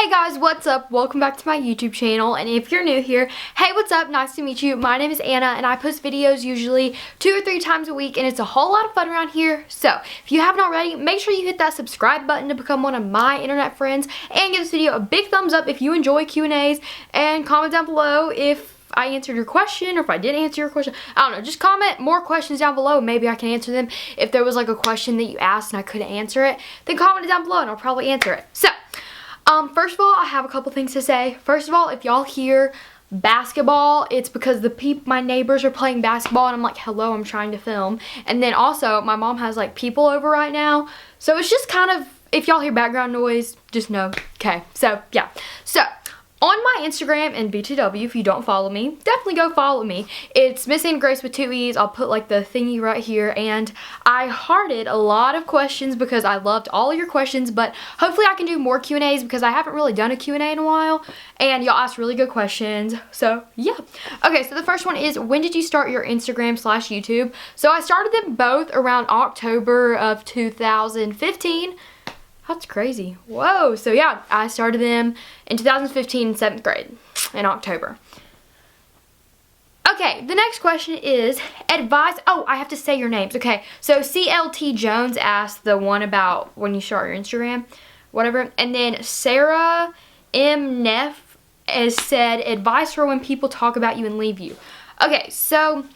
Hey guys, what's up? Welcome back to my YouTube channel, and if you're new here, hey, what's up? Nice to meet you. My name is Anna, and I post videos usually 2 or 3 times a week, and it's a whole lot of fun around here. So, if you haven't already, make sure you hit that subscribe button to become one of my internet friends, and give this video a big thumbs up if you enjoy Q&As, and comment down below if I answered your question or if I didn't answer your question. I don't know, just comment more questions down below. Maybe I can answer them. If there was like a question that you asked and I couldn't answer it, then comment it down below and I'll probably answer it. So, first of all, I have a couple things to say. First of all, if y'all hear basketball, it's because my neighbors are playing basketball and I'm like, hello, I'm trying to film. And then also, my mom has like people over right now. So it's just kind of, if y'all hear background noise, just know. Okay, so yeah. So, on my Instagram and BTW, if you don't follow me, definitely go follow me. It's missannagrace with 2 E's. I'll put like the thingy right here. And I hearted a lot of questions because I loved all of your questions. But hopefully I can do more Q&As because I haven't really done a Q&A in a while. And y'all asked really good questions. So yeah. Okay, so the first one is, when did you start your Instagram/YouTube? So I started them both around October of 2015. That's crazy. Whoa. So yeah, I started them in 2015 in 7th grade in October. Okay, the next question is advice. Oh, I have to say your names. Okay, so CLT Jones asked the one about when you start your Instagram, whatever. And then Sarah M. Neff has said advice for when people talk about you and leave you. Okay, so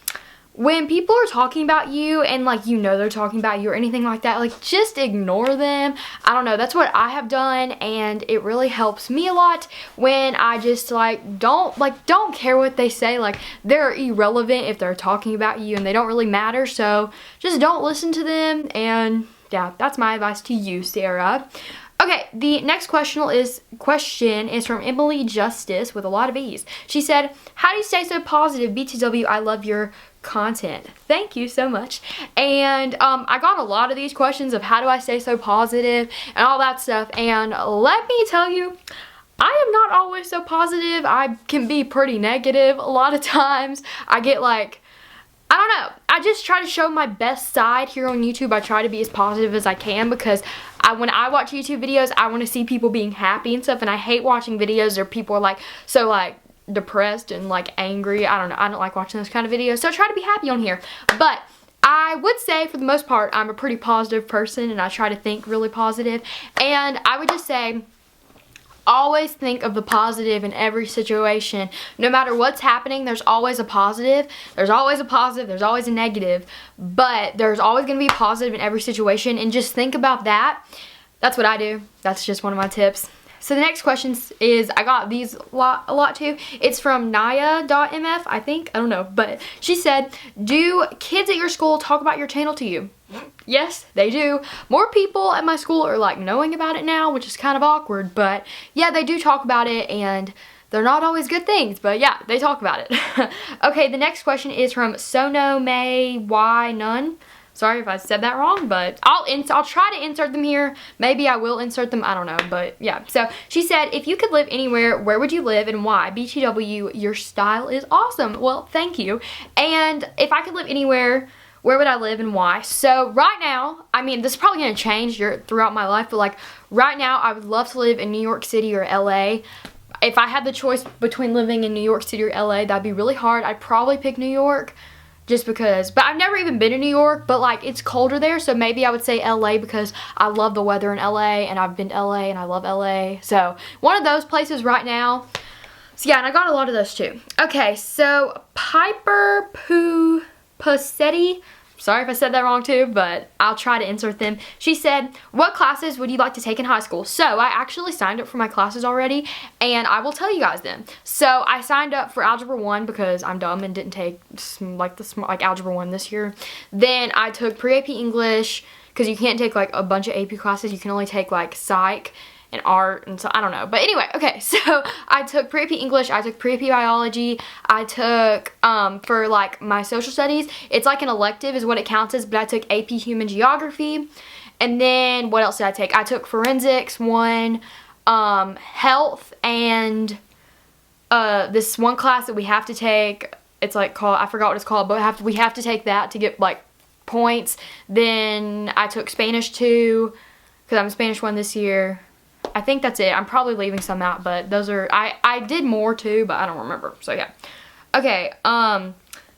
when people are talking about you and like you know they're talking about you or anything like that, like just ignore them. I don't know, that's what I have done, and it really helps me a lot when I just don't care what they say. Like, they're irrelevant if they're talking about you and they don't really matter, so just don't listen to them. And yeah, that's my advice to you, Sarah. Okay, the next question is from Emily Justice with a lot of E's. She said, how do you stay so positive? BTW, I love your content. Thank you so much. And I got a lot of these questions of how do I stay so positive and all that stuff. And let me tell you, I am not always so positive. I can be pretty negative a lot of times. I get like, I don't know. I just try to show my best side here on YouTube. I try to be as positive as I can because when I watch YouTube videos, I want to see people being happy and stuff. And I hate watching videos where people are like so like depressed and like angry. I don't know. I don't like watching those kind of videos. So I try to be happy on here. But I would say for the most part, I'm a pretty positive person and I try to think really positive. And I would just say, always think of the positive in every situation. No matter what's happening, there's always a positive. There's always a positive. There's always a negative. But there's always going to be positive in every situation. And just think about that. That's what I do. That's just one of my tips. So the next question is, I got these a lot too. It's from Naya.mf, I think. I don't know. But she said, do kids at your school talk about your channel to you? Yes, they do. More people at my school are like knowing about it now, which is kind of awkward. But yeah, they do talk about it, and they're not always good things. But yeah, they talk about it. Okay, the next question is from Sono May Y None. Sorry if I said that wrong, but I'll try to insert them here. Maybe I will insert them, I don't know, but yeah. So she said, if you could live anywhere, where would you live and why? BTW, your style is awesome. Well, thank you. And if I could live anywhere, where would I live and why? So right now, I mean, this is probably going to change throughout my life, but like right now, I would love to live in New York City or LA. If I had the choice between living in New York City or LA, that'd be really hard. I'd probably pick New York. Just because, but I've never even been to New York, but like it's colder there, so maybe I would say LA because I love the weather in LA and I've been to LA and I love LA. So one of those places right now. So yeah, and I got a lot of those too. Okay, so Piper Pussetti, sorry if I said that wrong too, but I'll try to insert them. She said, what classes would you like to take in high school? So I actually signed up for my classes already, and I will tell you guys them. So I signed up for Algebra 1 because I'm dumb and didn't take like Algebra 1 this year. Then I took Pre-AP English because you can't take like a bunch of AP classes. You can only take like Psych and art and so I don't know, but anyway, okay, so I took Pre-AP English, I took Pre-AP Biology, I took for like my social studies, it's like an elective is what it counts as, but I took AP Human Geography. And then what else did I take? I took Forensics 1, Health, and this one class that we have to take, it's like called, I forgot what it's called, but we have to take that to get like points. Then I took Spanish 2 because I'm Spanish 1 this year. I think that's it. I'm probably leaving some out, but those are, I did more too, but I don't remember. So yeah. Okay,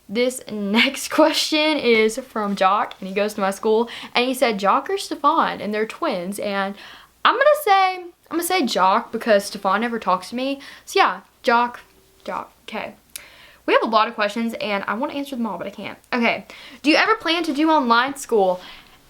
this next question is from Jock, and he goes to my school, and he said Jock or Stefan, and they're twins, and I'm gonna say Jock because Stefan never talks to me. So yeah, Jock. Okay. We have a lot of questions, and I want to answer them all, but I can't. Okay. Do you ever plan to do online school?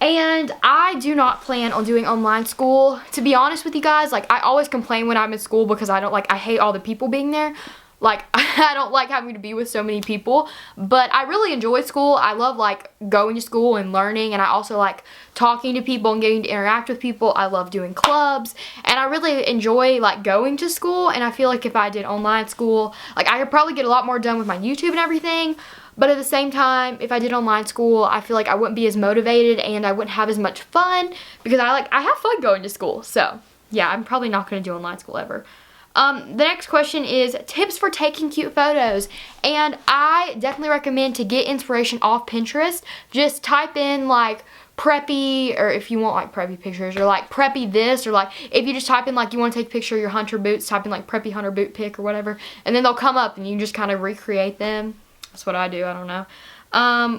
And I do not plan on doing online school. To be honest with you guys, like, I always complain when I'm in school because I hate all the people being there. Like, I don't like having to be with so many people, but I really enjoy school. I love, like, going to school and learning, and I also like talking to people and getting to interact with people. I love doing clubs, and I really enjoy, like, going to school, and I feel like if I did online school, like, I could probably get a lot more done with my YouTube and everything, but at the same time, if I did online school, I feel like I wouldn't be as motivated, and I wouldn't have as much fun, because I have fun going to school, so, yeah, I'm probably not going to do online school ever. The next question is tips for taking cute photos, and I definitely recommend to get inspiration off Pinterest. Just type in like preppy, or if you want like preppy pictures, or like preppy this, or like if you just type in like you want to take a picture of your hunter boots, type in like preppy hunter boot pic or whatever, and then they'll come up and you just kind of recreate them. That's what I do. I don't know.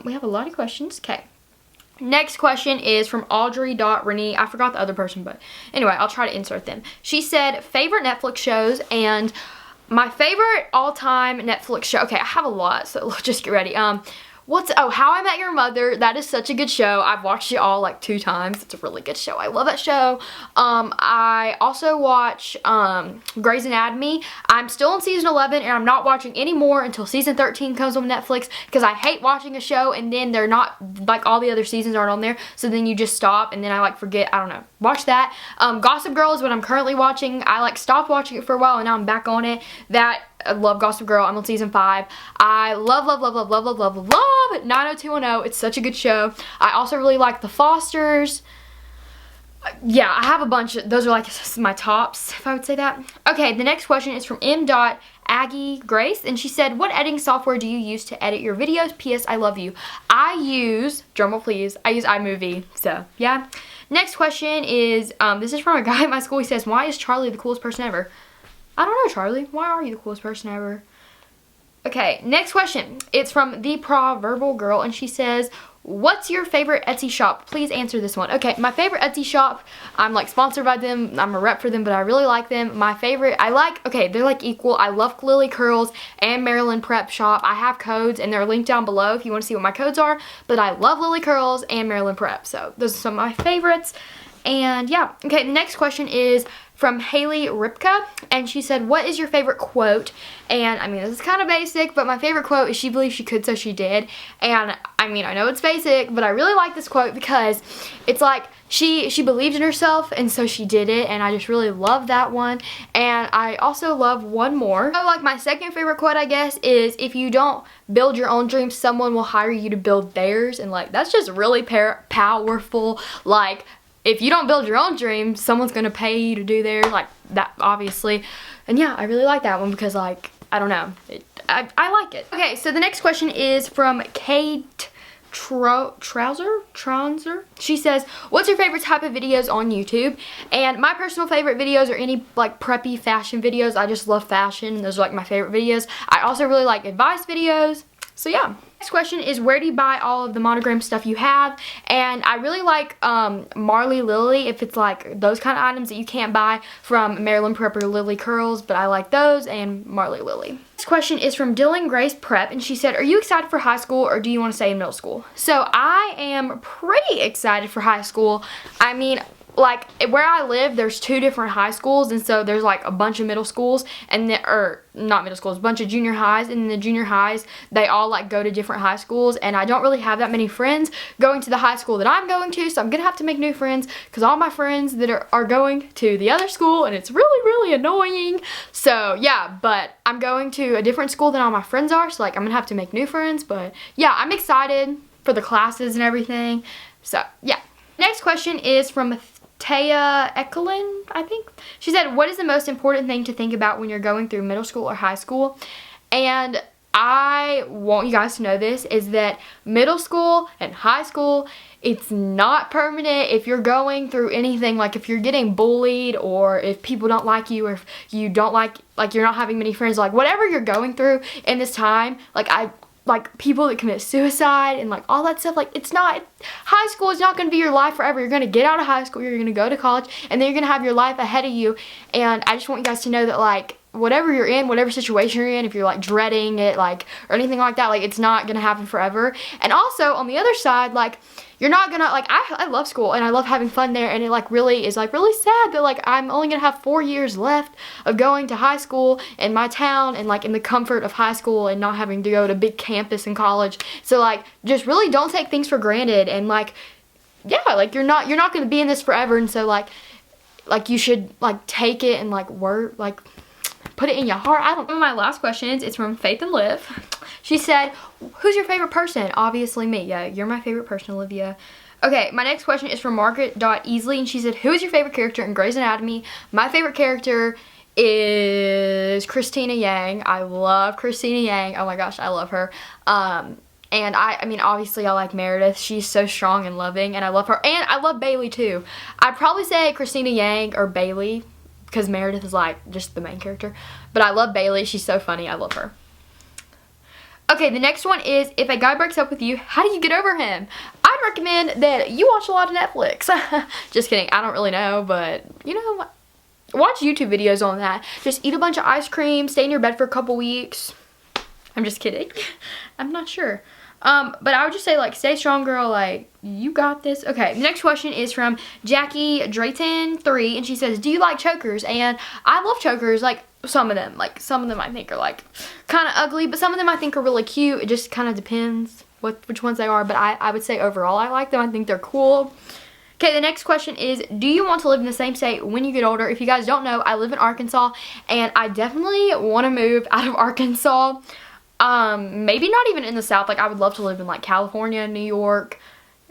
We have a lot of questions. Okay. Next question is from Audrey.Renee. I forgot the other person, but anyway, I'll try to insert them. She said, favorite Netflix shows, and my favorite all-time Netflix show. Okay, I have a lot, so just get ready. How I Met Your Mother. That is such a good show. I've watched it all like 2 times. It's a really good show. I love that show. I also watch Grey's Anatomy. I'm still on season 11, and I'm not watching any more until season 13 comes on Netflix, because I hate watching a show and then they're not, like, all the other seasons aren't on there, so then you just stop and then I like forget. I don't know. Watch that. Gossip Girl is what I'm currently watching. I like stopped watching it for a while and now I'm back on it. I love Gossip Girl. I'm on season 5. I love 90210. It's such a good show. I also really like The Fosters. Yeah, I have a bunch of, those are like my tops, if I would say that. Okay, the next question is from M.Aggie Grace, and she said, what editing software do you use to edit your videos? P.S. I love you. I use, drumroll please, I use iMovie, so yeah. Next question is, this is from a guy at my school. He says, why is Charlie the coolest person ever? I don't know, Charlie. Why are you the coolest person ever? Okay, next question. It's from the Proverbal Girl, and she says, what's your favorite Etsy shop? Please answer this one. Okay, my favorite Etsy shop, I'm like sponsored by them. I'm a rep for them, but I really like them. My favorite, okay, they're like equal. I love LILLY Curls and Maryland Prep Shop. I have codes, and they're linked down below if you want to see what my codes are, but I love LILLY Curls and Maryland Prep, so those are some of my favorites. And yeah, okay, the next question is from Haley Ripka, and she said, what is your favorite quote? And I mean, this is kind of basic, but my favorite quote is, she believed she could, so she did. And I mean, I know it's basic, but I really like this quote because it's like she believed in herself, and so she did it, and I just really love that one. And I also love one more. So like my second favorite quote, I guess, is, if you don't build your own dreams, someone will hire you to build theirs. And like, that's just really powerful. Like, if you don't build your own dreams, someone's gonna pay you to do theirs, like that, obviously. And yeah, I really like that one because, like, I don't know, I like it. Okay, so the next question is from Kate Trouser. She says, what's your favorite type of videos on YouTube? And my personal favorite videos are any like preppy fashion videos. I just love fashion. Those are like my favorite videos. I also really like advice videos. So yeah. Next question is, where do you buy all of the monogram stuff you have? And I really like Marley Lily, if it's like those kind of items that you can't buy from Maryland Prep or LILLY Curls, but I like those and Marley Lily. Next question is from Dylan Grace Prep, and she said, are you excited for high school, or do you want to stay in middle school? So I am pretty excited for high school. I mean, like, where I live, there's 2 different high schools, and so there's like a bunch of middle schools, and or not middle schools, a bunch of junior highs, and in the junior highs, they all like go to different high schools, and I don't really have that many friends going to the high school that I'm going to, so I'm gonna have to make new friends, because all my friends that are going to the other school, and it's really annoying. So yeah, but I'm going to a different school than all my friends are, so like I'm gonna have to make new friends, but yeah, I'm excited for the classes and everything. So yeah. Next question is from Taya Ekelin, I think. She said, what is the most important thing to think about when you're going through middle school or high school? And I want you guys to know this, is that middle school and high school, it's not permanent. If you're going through anything, like if you're getting bullied, or if people don't like you, or if you don't like you're not having many friends, like whatever you're going through in this time, like people that commit suicide and like all that stuff, like it's not, high school is not going to be your life forever. You're going to get out of high school, you're going to go to college, and then you're going to have your life ahead of you. And I just want you guys to know that, like, whatever you're in, whatever situation you're in, if you're like dreading it, like, or anything like that, like it's not going to happen forever. And also on the other side, like, you're not gonna, like, I love school and I love having fun there, and it like really is like really sad that like I'm only gonna have 4 years left of going to high school in my town, and like in the comfort of high school, and not having to go to big campus and college. So like, just really don't take things for granted, and like, yeah, like you're not gonna be in this forever. And so like you should like take it and like work, like put it in your heart. I don't know. My last questions, it's from Faith and Liv. She said, who's your favorite person? Obviously me. Yeah, you're my favorite person, Olivia. Okay, my next question is from Margaret.Easley, and she said, who is your favorite character in Grey's Anatomy? My favorite character is Christina Yang. I love Christina Yang. Oh my gosh, I love her. And I mean, obviously I like Meredith. She's so strong and loving, and I love her. And I love Bailey too. I'd probably say Christina Yang or Bailey, because Meredith is like just the main character. But I love Bailey. She's so funny. I love her. Okay, the next one is, if a guy breaks up with you, how do you get over him? I'd recommend that you watch a lot of Netflix. Just kidding. I don't really know, but you know, watch YouTube videos on that. Just eat a bunch of ice cream, stay in your bed for a couple weeks. I'm just kidding. I'm not sure. But I would just say, like, stay strong, girl. Like, you got this. Okay, the next question is from Jackie Drayton3, and she says, do you like chokers? And I love chokers. Like, some of them. Like, some of them I think are, like, kind of ugly, but some of them I think are really cute. It just kind of depends which ones they are. But I would say overall I like them. I think they're cool. Okay, the next question is, do you want to live in the same state when you get older? If you guys don't know, I live in Arkansas, and I definitely want to move out of Arkansas. Maybe not even in the South. Like, I would love to live in like California, New York,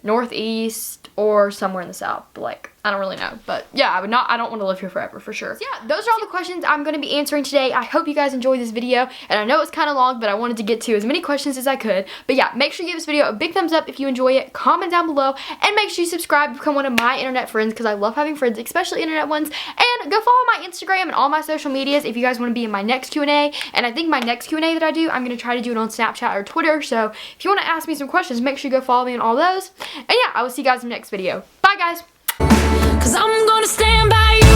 Northeast, or somewhere in the South. But like, I don't really know. But yeah, I don't want to live here forever for sure. So yeah, those are all the questions I'm going to be answering today. I hope you guys enjoyed this video. And I know it's kind of long, but I wanted to get to as many questions as I could. But yeah, make sure you give this video a big thumbs up if you enjoy it. Comment down below. And make sure you subscribe to become one of my internet friends, because I love having friends, especially internet ones. And go follow my Instagram and all my social medias if you guys want to be in my next Q&A. And I think my nenext Q&A that I do, I'm going to try to do it on Snapchat or Twitter. So if you want to ask me some questions, make sure you go follow me on all those. And yeah, I will see you guys in the next video. Bye, guys. 'Cause I'm gonna stand by you.